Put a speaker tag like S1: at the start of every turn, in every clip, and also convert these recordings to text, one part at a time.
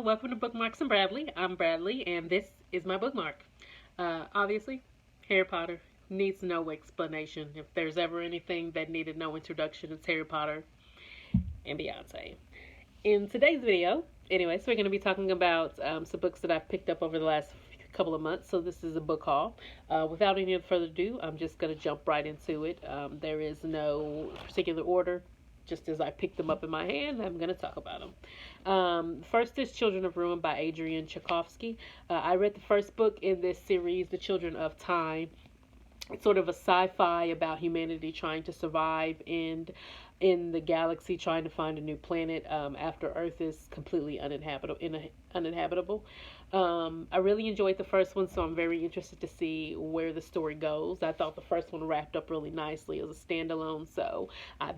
S1: welcome to Bookmarks and Bradley. I'm Bradley, and this is my bookmark. Obviously, Harry Potter needs no explanation. If there's ever anything that needed no introduction, it's Harry Potter and Beyonce. In today's video, anyways, we're going to be talking about some books that I've picked up over the last couple of months. So this is a book haul. Without any further ado, I'm just going to jump right into it. There is no particular order. Just as I picked them up in my hand, I'm going to talk about them. First is Children of Ruin by Adrian Tchaikovsky. I read the first book in this series, The Children of Time. It's sort of a sci-fi about humanity trying to survive in the galaxy, trying to find a new planet after Earth is completely uninhabitable. I really enjoyed the first one, so I'm very interested to see where the story goes. I thought the first one wrapped up really nicely as a standalone, so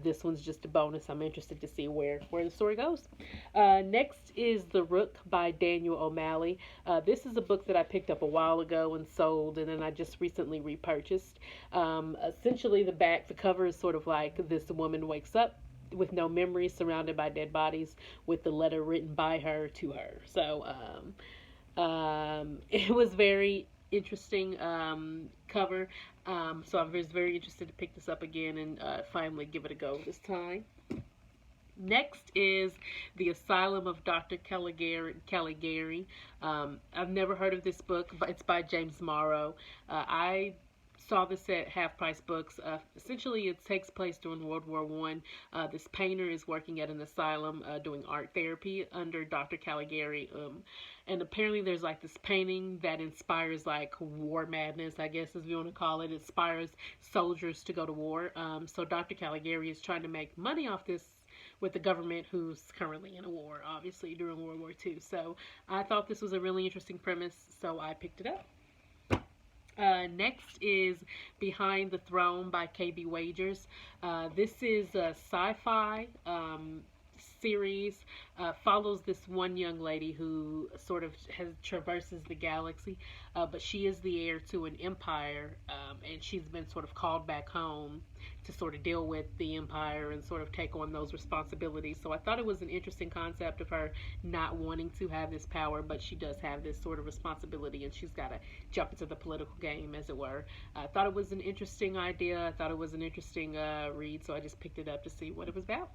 S1: this one's just a bonus. I'm interested to see where the story goes. Next is The Rook by Daniel O'Malley. This is a book that I picked up a while ago and sold, and then I just recently repurchased. Essentially, the cover is sort of like this woman wakes up with no memories, surrounded by dead bodies, with the letter written by her to her. So it was very interesting cover. So I was very interested to pick this up again and finally give it a go this time. Next is The Asylum of Dr. Caligari. I've never heard of this book, but it's by James Morrow. I saw this at Half Price Books. Essentially, it takes place during World War One. This painter is working at an asylum doing art therapy under Dr. Caligari. And apparently there's like this painting that inspires like war madness, I guess as we want to call it. It inspires soldiers to go to war. So Dr. Caligari is trying to make money off this with the government, who's currently in a war, obviously, during World War II. So I thought this was a really interesting premise, so I picked it up. Next is Behind the Throne by K.B. Wagers. This is a sci-fi series. Follows this one young lady who sort of traverses the galaxy, but she is the heir to an empire, and she's been sort of called back home to sort of deal with the empire and sort of take on those responsibilities. So I thought it was an interesting concept of her not wanting to have this power, but she does have this sort of responsibility, and she's got to jump into the political game, as it were. I thought it was an interesting idea. I thought it was an interesting read, so I just picked it up to see what it was about.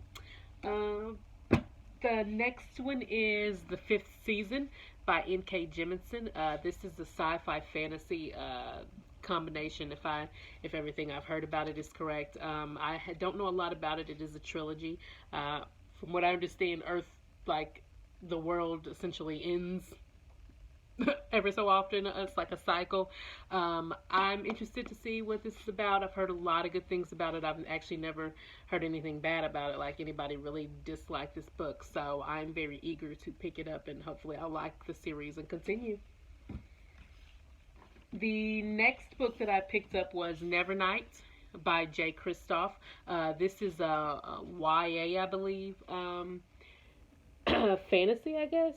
S1: The next one is The Fifth Season by N.K. Jemisin. This is a sci-fi fantasy combination, if everything I've heard about it is correct. I don't know a lot about it. It is a trilogy. From what I understand, Earth, like the world, essentially ends every so often. It's like a cycle. I'm interested to see what this is about. I've heard a lot of good things about it. I've actually never heard anything bad about it, like anybody really disliked this book. So I'm very eager to pick it up, and hopefully I'll like the series and continue. The next book that I picked up was Nevernight by Jay Kristoff. This is a YA, I believe, fantasy, I guess.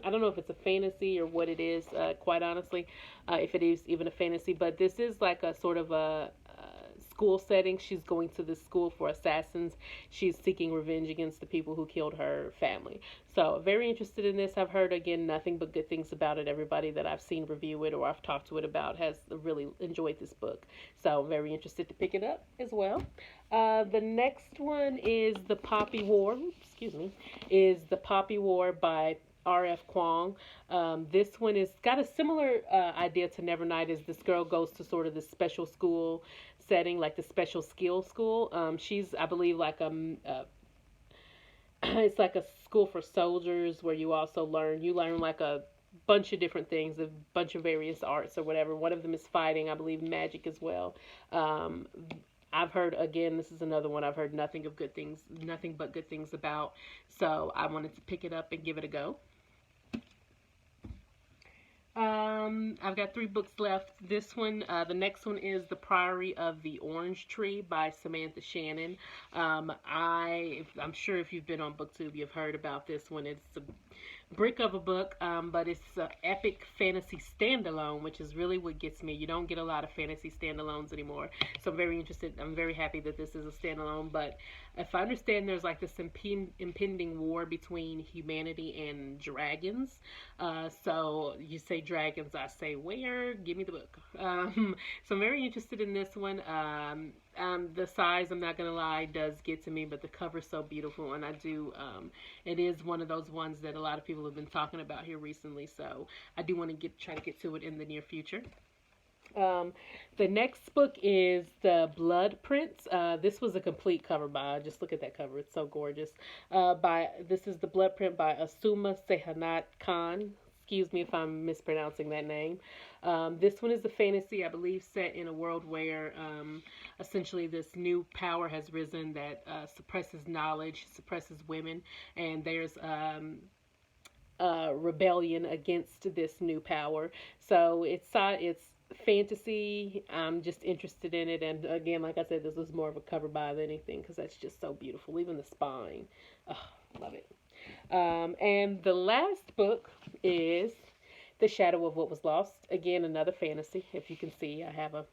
S1: I don't know if it's a fantasy or what it is, quite honestly, if it is even a fantasy, but this is like a sort of a school setting. She's going to this school for assassins. She's seeking revenge against the people who killed her family. So very interested in this. I've heard, again, nothing but good things about it. Everybody that I've seen review it or I've talked to it about has really enjoyed this book. So very interested to pick it up as well. The next one is The Poppy War. Is The Poppy War by R.F. Kuang. This one is got a similar idea to Nevernight, as this girl goes to sort of this special school setting, like the special skill school. She's, I believe, like it's like a school for soldiers where you also learn like a bunch of different things, a bunch of various arts or whatever. One of them is fighting, I believe magic as well. I've heard, again, this is another one I've heard nothing but good things about. So I wanted to pick it up and give it a go. I've got 3 books left. This one, the next one is The Priory of the Orange Tree by Samantha Shannon. I'm sure if you've been on BookTube, you've heard about this one. It's a brick of a book, but it's an epic fantasy standalone, which is really what gets me. You don't get a lot of fantasy standalones anymore, so I'm very interested. I'm very happy that this is a standalone. But if I understand, there's like this impending war between humanity and dragons. So you say dragons, I say where? Give me the book. So I'm very interested in this one. The size, I'm not gonna lie, does get to me, but the cover's so beautiful, and it is one of those ones that a lot of people have been talking about here recently. So I do want to try to get to it in the near future. Um, the next book is The Blood Prince. This was a complete cover by. Just look at that cover; it's so gorgeous. This is The Blood Print by Asuma Sehanat Khan. Excuse me if I'm mispronouncing that name. This one is a fantasy, I believe, set in a world where essentially this new power has risen that suppresses knowledge, suppresses women, and there's rebellion against this new power. So it's fantasy. I'm just interested in it, and again, like I said, this was more of a cover by than anything because that's just so beautiful. Even the spine, oh, love it. And the last book is The Shadow of What Was Lost. Again, another fantasy. If you can see, I have a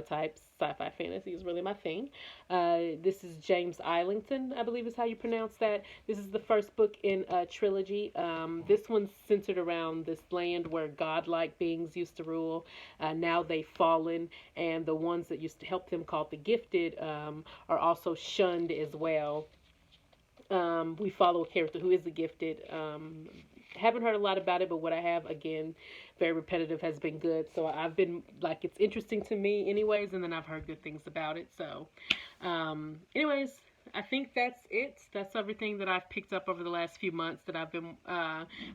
S1: type. Sci-fi fantasy is really my thing. This is James Islington, I believe is how you pronounce that. This is the first book in a trilogy. This one's centered around this land where godlike beings used to rule. Now they've fallen, and the ones that used to help them, called the Gifted, are also shunned as well. We follow a character who is the Gifted. Haven't heard a lot about it, but what I have, again, very repetitive, has been good. So I've been like, it's interesting to me anyways, and then I've heard good things about it. So anyways, I think that's it. That's everything that I've picked up over the last few months that I've been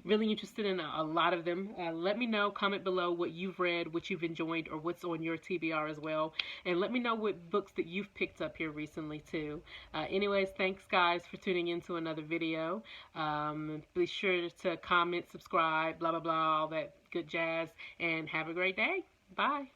S1: really interested in, a lot of them. Let me know, comment below what you've read, what you've enjoyed, or what's on your TBR as well. And let me know what books that you've picked up here recently too. Anyways, thanks guys for tuning in to another video. Be sure to comment, subscribe, blah, blah, blah, all that good jazz. And have a great day. Bye.